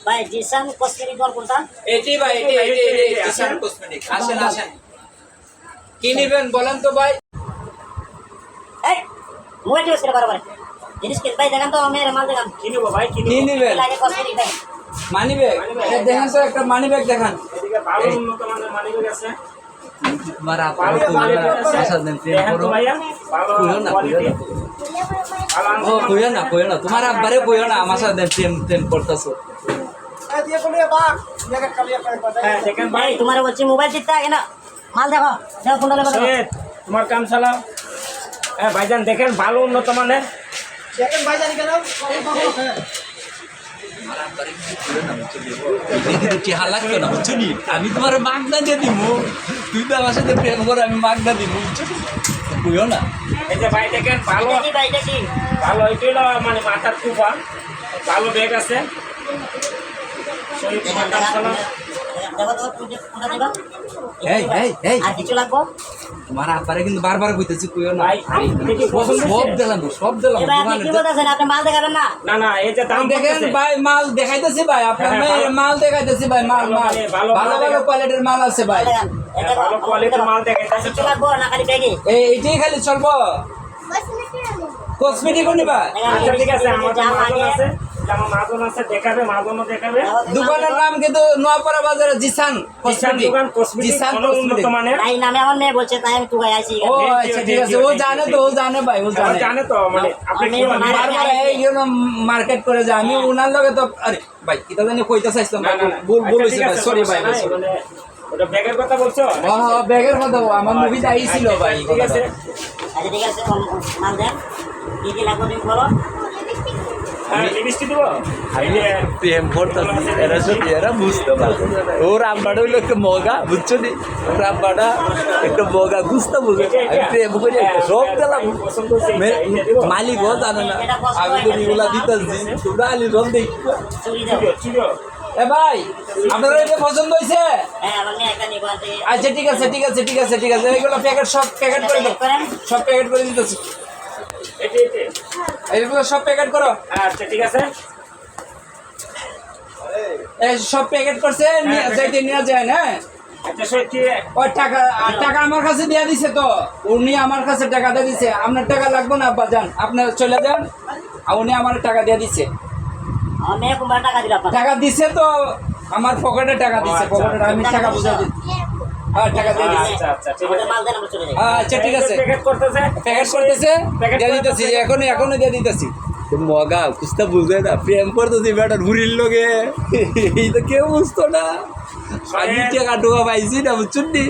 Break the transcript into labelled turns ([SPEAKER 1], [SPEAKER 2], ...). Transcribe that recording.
[SPEAKER 1] ভাই জিসান কসমেটিক দর কোনটা?
[SPEAKER 2] এটি ভাই এটি জিসান কসমেটিক। আসেন আসেন, কি নেবেন বলেন তো ভাই?
[SPEAKER 1] এই মোবাইল ইউজ করে বারবার জিনিস কি ভাই দেখান তো আমার মাল দেখান।
[SPEAKER 3] কি নেবো ভাই? কি
[SPEAKER 2] কি
[SPEAKER 3] নেবো?
[SPEAKER 2] নেবেন?
[SPEAKER 1] লাগে কসমেটিক দেখান।
[SPEAKER 2] মানি ব্যাগ দেখেন তো, একটা মানি ব্যাগ দেখান।
[SPEAKER 3] এদিকে ভালো উন্নত মানের মানিব্যাগ আছে।
[SPEAKER 2] মারা
[SPEAKER 3] ভালো কোয়ালিটি আছে।
[SPEAKER 2] আশা দেন প্রেম
[SPEAKER 3] দেখেন তো
[SPEAKER 2] করো।
[SPEAKER 3] ভাইয়া, ভালো
[SPEAKER 2] কইও না,
[SPEAKER 3] কোয়ালিটি।
[SPEAKER 2] ও কইও না তোমার আব্বারে কইও না আমার সাথে প্রেম করতেছো।
[SPEAKER 3] হ্যাঁ দেখেন
[SPEAKER 1] ভাই
[SPEAKER 3] ভাই,
[SPEAKER 1] তোমার বলছি মোবাইল টিপতে আগে না মাল দেখো দেখো কোনটা নেবে দেখো।
[SPEAKER 3] সৈয়দ, তোমার কাম চালাও। হ্যাঁ ভাইজান দেখেন ভালো উন্নত মানের।
[SPEAKER 2] আমি তোমার মাগনা দিয়ে দিব, তুই তো আমার সাথে প্রেম করো, আমি মাগনা দিব, বুঝো না?
[SPEAKER 3] এই যে ভাই দেখেন ভালো
[SPEAKER 1] এটা কি ভাই এটা কি?
[SPEAKER 3] ভালো, এটা হলো মানে মাথার কুপা, ভালো ব্যাগ আছে। সৈয়দ তোমার কাম চালাও।
[SPEAKER 1] দেখো তো কোনটা নেবা?
[SPEAKER 2] এই
[SPEAKER 1] আর কিছু লাগবে?
[SPEAKER 2] তোমার আব্বারে কিন্তু বারবার কইতেছি কইও না।
[SPEAKER 3] ভাই আপনি কি পছন্দ
[SPEAKER 2] সব
[SPEAKER 3] হয়েছে?
[SPEAKER 2] দিলাম
[SPEAKER 1] এ ভাই আপনি কি বলতেছেন? আপনি মাল দেখাবেন না?
[SPEAKER 3] না না, এই যে দাম
[SPEAKER 2] দেখেন
[SPEAKER 3] বলতেছে।
[SPEAKER 2] ভাই, মাল দেখাইতেছি ভাই, আপনার
[SPEAKER 3] হ্যাঁ,
[SPEAKER 2] মেয়ের
[SPEAKER 3] ভালো।
[SPEAKER 2] মাল দেখাইতেছি ভাই, মাল
[SPEAKER 3] ভালো
[SPEAKER 2] মাল
[SPEAKER 3] মানে ভালো
[SPEAKER 2] ভালো
[SPEAKER 3] মাল
[SPEAKER 2] ভালো
[SPEAKER 3] দেখান।
[SPEAKER 2] কোয়ালিটির মাল আছে ভাই।
[SPEAKER 1] দেখান।
[SPEAKER 3] হ্যাঁ, ভালো কোয়ালিটির মাল দেখাইতেছে
[SPEAKER 1] কিছু
[SPEAKER 3] তো।
[SPEAKER 1] লাগবে না খালি ব্যাগে?
[SPEAKER 2] এইটাই খালি চলবো, কসমেটিকও নিবা?
[SPEAKER 3] আচ্ছা ঠিক আছে, আমাদের মাজন আছে, আমার মাজন আছে, দেখাবে, মাজনও দেখাবে।
[SPEAKER 2] দোকানের নাম কিন্তু নোয়াপাড়া বাজারে জিসান
[SPEAKER 3] জিসান
[SPEAKER 2] কসমেটিক।
[SPEAKER 3] দোকান, কসমেটিক,
[SPEAKER 2] জিসান
[SPEAKER 3] ভালো উন্নত
[SPEAKER 2] কসমেটিক।
[SPEAKER 3] মানের।
[SPEAKER 1] তাই নামে আমার মেয়ে বলছে তাই আমি টুকাই আইছি
[SPEAKER 2] ও আচ্ছা ঠিক আছে, ও জানে তো, ও জানে ভাই, ও
[SPEAKER 3] আমার
[SPEAKER 2] জানে।
[SPEAKER 3] জানে তো, মানে আপনি কি বলেন?
[SPEAKER 1] আমার-
[SPEAKER 2] বারবার এই জন্য মার্কেট করে যায়, আমি ওনার লগে তো আরে ভাই এটা জানি কইতে চাইছিলাম
[SPEAKER 3] না,
[SPEAKER 2] ভাই,
[SPEAKER 3] না, না।
[SPEAKER 2] ভুল
[SPEAKER 3] আচ্ছা,
[SPEAKER 2] হইছে
[SPEAKER 3] ঠিক
[SPEAKER 2] ভাই,
[SPEAKER 3] আছে,
[SPEAKER 2] সরি ভাই,
[SPEAKER 3] সমস্যা নাই,
[SPEAKER 2] sorry।
[SPEAKER 3] মানে ওটা ব্যাগের কথা বলছো?
[SPEAKER 2] ব্যাগের কথা আমার মুভিতে আইছিল
[SPEAKER 3] আচ্ছা,
[SPEAKER 2] ভাই,
[SPEAKER 3] ঠিক আছে।
[SPEAKER 1] আচ্ছা ঠিক আছে মাল দেন কি কি লাগবে তুমি বলো।
[SPEAKER 3] হ্যাঁ, লিপস্টিক দিব? এই যে
[SPEAKER 2] প্রেম করতেছি, এরা সত্যি এরা বুঝতে পারছে না। ওর আব্বাটা হইলো একটু মগা, বুঝছো নি? ওর আব্বাটা একটু মগা, বুঝতে বুঝে আমি প্রেম করি, সব দিলাম।
[SPEAKER 3] পছন্দ হয়েছে, এইটা দিব?
[SPEAKER 2] মালিক ও জানে না, আমি তো এগুলা দিতেছি, তোমরা আলি রম দেখো।
[SPEAKER 1] চুরি দাও।
[SPEAKER 3] চিরো।
[SPEAKER 2] এ ভাই, আপনার এটা পছন্দ হয়েছে?
[SPEAKER 1] হ্যাঁ আমার মেয়ে একটা নিবো আছে।
[SPEAKER 2] আচ্ছা ঠিক আছে ঠিক আছে ঠিক আছে ঠিক আছে, এইগুলো প্যাকেট সব প্যাকেট করে দাও,
[SPEAKER 1] করেন।
[SPEAKER 2] সব প্যাকেট করে দিতেছি,
[SPEAKER 3] এটি, এটি।
[SPEAKER 2] এইগুলো সব প্যাকেট করো।
[SPEAKER 3] আচ্ছা ঠিক আছে।
[SPEAKER 2] এই সব প্যাকেট করছে, যাইতে নিয়ে যায় না।
[SPEAKER 3] আচ্ছা সৈয়দ কি
[SPEAKER 2] ওই টাকা টাকা আমার কাছে দিয়ে দিছে তো, উনি আমার কাছে টাকা দিয়ে দিছে, আপনার টাকা লাগবে না আব্বা যান, আপনার চলে যান, আর উনি আমার টাকা দিয়ে দিছে,
[SPEAKER 1] আমার মেয়ে কুম্বার টাকা দিল আপনার।
[SPEAKER 2] টাকা দিছে তো, আমার পকেটে টাকা দিছে,
[SPEAKER 3] আচ্ছা,
[SPEAKER 2] পকেটে আমি টাকা বুঝা দিচ্ছি, হ্যাঁ টাকা দিয়ে দিছে।
[SPEAKER 3] আচ্ছা আচ্ছা ঠিক
[SPEAKER 1] আমাদের
[SPEAKER 3] আছে।
[SPEAKER 1] মাল দেন আমরা চলে যাই।
[SPEAKER 2] আচ্ছা ঠিক আছে,
[SPEAKER 3] প্যাকেট করতেছে,
[SPEAKER 2] প্যাকেট করতেছে,
[SPEAKER 3] প্যাকেট
[SPEAKER 2] দিয়ে দিতেছি, এখনো দিয়ে দিতেছি। মগা কুস্তা বুঝে না, প্রেম করতেছি বেটার ঘুরির লোকে, এই তো কেউ বুঝতো না, আমি টাকা টোকা পাইছি না, বুঝছেন নি?